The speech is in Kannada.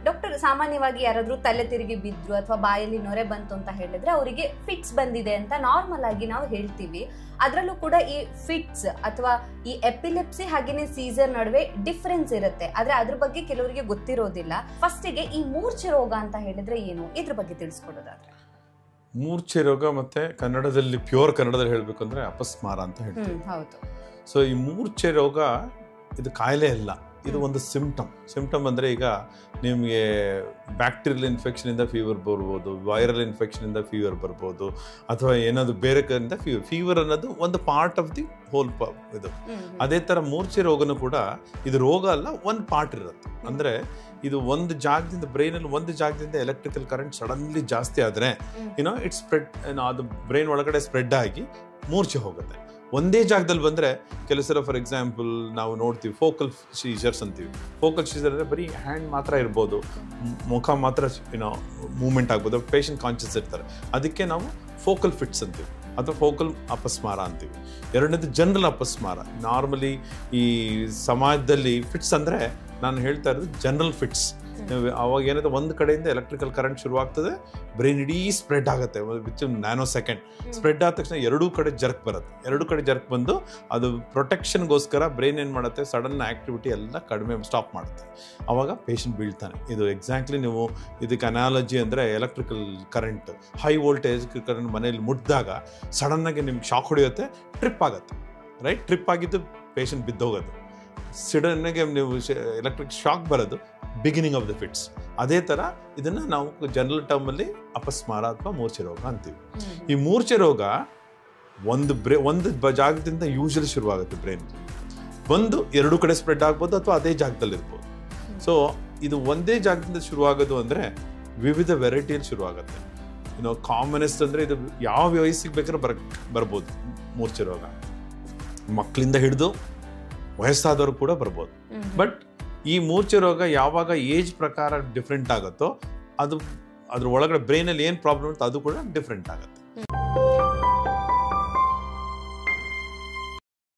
ಡಾಕ್ಟರ್, ಸಾಮಾನ್ಯವಾಗಿ ಯಾರಾದ್ರೂ ತಲೆ ತಿರುಗಿ ಬಿದ್ರು ಅಥವಾ ಬಾಯಲ್ಲಿ ನೊರೆ ಬಂತು ಅಂತ ಹೇಳಿದ್ರೆ ಅವರಿಗೆ ಫಿಟ್ಸ್ ಬಂದಿದೆ ಅಂತ ನಾರ್ಮಲ್ ಆಗಿ ನಾವು ಹೇಳ್ತೀವಿ. ಅದರಲ್ಲೂ ಕೂಡ ಈ ಫಿಟ್ಸ್ ಅಥವಾ ಈ ಎಪಿಲೆಪ್ಸಿ ಹಾಗೇನೆ ಸೀಸರ್ ನಡುವೆ ಡಿಫರೆನ್ಸ್ ಇರುತ್ತೆ, ಆದ್ರೆ ಅದ್ರ ಬಗ್ಗೆ ಕೆಲವರಿಗೆ ಗೊತ್ತಿರೋದಿಲ್ಲ. ಫಸ್ಟಿಗೆ ಈ ಮೂರ್ಛೆ ರೋಗ ಅಂತ ಹೇಳಿದ್ರೆ ಏನು, ಇದ್ರ ಬಗ್ಗೆ ತಿಳಿಸ್ಕೊಡೋದಾದ್ರೆ? ಮೂರ್ಛೆ ರೋಗ ಮತ್ತೆ ಕನ್ನಡದಲ್ಲಿ ಪ್ಯೂರ್ ಕನ್ನಡದಲ್ಲಿ ಹೇಳ್ಬೇಕು ಅಂದ್ರೆ ಅಪಸ್ಮಾರ ಅಂತ ಹೇಳ್ತೀವಿ. ಹೌದು. ಸೊ ಈ ಮೂರ್ಛೆ ರೋಗ ಇದು ಕಾಯಿಲೆ ಅಲ್ಲ, ಇದು ಒಂದು ಸಿಂಪ್ಟಮ್ ಅಂದರೆ ಈಗ ನಿಮಗೆ ಬ್ಯಾಕ್ಟೀರಿಯಲ್ ಇನ್ಫೆಕ್ಷನಿಂದ ಫೀವರ್ ಬರ್ಬೋದು, ವೈರಲ್ ಇನ್ಫೆಕ್ಷನಿಂದ ಫೀವರ್ ಬರ್ಬೋದು, ಅಥವಾ ಏನಾದರೂ ಬೇರೆ ಕಡೆಯಿಂದ ಫೀವರ್ ಅನ್ನೋದು ಒಂದು ಪಾರ್ಟ್ ಆಫ್ ದಿ ಹೋಲ್ ಇದು. ಅದೇ ಥರ ಮೂರ್ಛೆ ರೋಗನೂ ಕೂಡ ಇದು ರೋಗ ಅಲ್ಲ, ಒಂದು ಪಾರ್ಟ್ ಇರುತ್ತೆ. ಅಂದರೆ ಇದು ಒಂದು ಜಾಗದಿಂದ ಬ್ರೈನಲ್ಲಿ ಒಂದು ಜಾಗದಿಂದ ಎಲೆಕ್ಟ್ರಿಕಲ್ ಕರೆಂಟ್ ಸಡನ್ಲಿ ಜಾಸ್ತಿ ಆದರೆ ಇಟ್ಸ್ ಸ್ಪ್ರೆಡ್, ಅದು ಬ್ರೈನ್ ಒಳಗಡೆ ಸ್ಪ್ರೆಡ್ ಆಗಿ ಮೂರ್ಛೆ ಹೋಗುತ್ತೆ. ಒಂದೇ ಜಾಗದಲ್ಲಿ ಬಂದರೆ ಕೆಲವು ಸಲ ಫಾರ್ ಎಕ್ಸಾಂಪಲ್ ನಾವು ನೋಡ್ತೀವಿ ಫೋಕಲ್ ಸೀಜರ್ಸ್ ಅಂತೀವಿ. ಫೋಕಲ್ ಸೀಜರ್ ಅಂದರೆ ಬರೀ ಹ್ಯಾಂಡ್ ಮಾತ್ರ ಇರ್ಬೋದು, ಮುಖ ಮಾತ್ರ ಮೂವ್ಮೆಂಟ್ ಆಗ್ಬೋದು, ಪೇಷಂಟ್ ಕಾನ್ಷಿಯಸ್ ಇರ್ತಾರೆ, ಅದಕ್ಕೆ ನಾವು ಫೋಕಲ್ ಫಿಟ್ಸ್ ಅಂತೀವಿ ಅಥವಾ ಫೋಕಲ್ ಅಪಸ್ಮಾರ ಅಂತೀವಿ. ಎರಡನೇದು ಜನರಲ್ ಅಪಸ್ಮಾರ. ನಾರ್ಮಲಿ ಈ ಸಮಾಜದಲ್ಲಿ ಫಿಟ್ಸ್ ಅಂದರೆ ನಾನು ಹೇಳ್ತಾ ಇರೋದು ಜನರಲ್ ಫಿಟ್ಸ್. ಅವಾಗ ಏನಾದ್ರೆ ಒಂದು ಕಡೆಯಿಂದ ಎಲೆಕ್ಟ್ರಿಕಲ್ ಕರೆಂಟ್ ಶುರುವಾಗ್ತದೆ, ಬ್ರೈನ್ ಇಡೀ ಸ್ಪ್ರೆಡ್ ಆಗುತ್ತೆ ವಿತ್ ನ್ಯಾನೋ ಸೆಕೆಂಡ್. ಸ್ಪ್ರೆಡ್ ಆದ ತಕ್ಷಣ ಎರಡೂ ಕಡೆ ಜರ್ಕ್ ಬರುತ್ತೆ. ಎರಡೂ ಕಡೆ ಜರ್ಕ್ ಬಂದು ಅದು ಪ್ರೊಟೆಕ್ಷನ್ಗೋಸ್ಕರ ಬ್ರೈನ್ ಏನು ಮಾಡುತ್ತೆ, ಸಡನ್ ಆ್ಯಕ್ಟಿವಿಟಿ ಎಲ್ಲ ಕಡಿಮೆ ಸ್ಟಾಪ್ ಮಾಡುತ್ತೆ. ಆವಾಗ ಪೇಷಂಟ್ ಬೀಳ್ತಾನೆ. ಇದು ಎಕ್ಸಾಕ್ಟ್ಲಿ ನೀವು ಇದಕ್ಕೆ ಅನಾಲಜಿ ಅಂದರೆ electrical current, high voltage current ಮನೇಲಿ ಮುಟ್ಟಿದಾಗ ಸಡನ್ನಾಗಿ ನಿಮ್ಗೆ ಶಾಕ್ ಹೊಡೆಯುತ್ತೆ, ಟ್ರಿಪ್ ಆಗುತ್ತೆ. ರೈಟ್, ಟ್ರಿಪ್ ಆಗಿದ್ದು ಪೇಷಂಟ್ ಬಿದ್ದೋಗೋದು. ಸಡನ್ನಾಗಿ ನೀವು ಎಲೆಕ್ಟ್ರಿಕ್ ಶಾಕ್ ಬರೋದು ಬಿಗಿನಿಂಗ್ ಆಫ್ ದ ಫಿಟ್ಸ್. ಅದೇ ಥರ ಇದನ್ನು ನಾವು ಜನರಲ್ ಟರ್ಮಲ್ಲಿ ಅಪಸ್ಮಾರ ಅಥವಾ ಮೂರ್ಛೆ ರೋಗ ಅಂತೀವಿ. ಈ ಮೂರ್ಛೆ ರೋಗ ಒಂದು ಜಾಗದಿಂದ ಯೂಶಲಿ ಶುರುವಾಗುತ್ತೆ ಬ್ರೈನ್, ಒಂದು ಎರಡು ಕಡೆ ಸ್ಪ್ರೆಡ್ ಆಗ್ಬೋದು ಅಥವಾ ಅದೇ ಜಾಗದಲ್ಲಿ ಇರ್ಬೋದು. ಸೊ ಇದು ಒಂದೇ ಜಾಗದಿಂದ ಶುರುವಾಗೋದು ಅಂದರೆ ವಿವಿಧ ವೆರೈಟಿಯಲ್ಲಿ ಶುರುವಾಗುತ್ತೆ. ಕಾಮನೆಸ್ಟ್ ಅಂದರೆ ಇದು ಯಾವ ವಯಸ್ಸಿಗೆ ಬೇಕಾದ್ರೂ ಬರ್ಬೋದು ಮೂರ್ಛೆ ರೋಗ. ಮಕ್ಕಳಿಂದ ಹಿಡಿದು ವಯಸ್ಸಾದವರು ಕೂಡ ಬರ್ಬೋದು. ಬಟ್ ಈ ಮೂರ್ಛೆ ರೋಗ ಯಾವಾಗ ಏಜ್ ಪ್ರಕಾರ ಡಿಫ್ರೆಂಟ್ ಆಗುತ್ತೋ ಅದು ಅದ್ರ ಒಳಗಡೆ ಬ್ರೈನಲ್ಲಿ ಏನು ಪ್ರಾಬ್ಲಮ್ ಇತ್ತು ಅದು ಕೂಡ ಡಿಫ್ರೆಂಟ್ ಆಗುತ್ತೆ.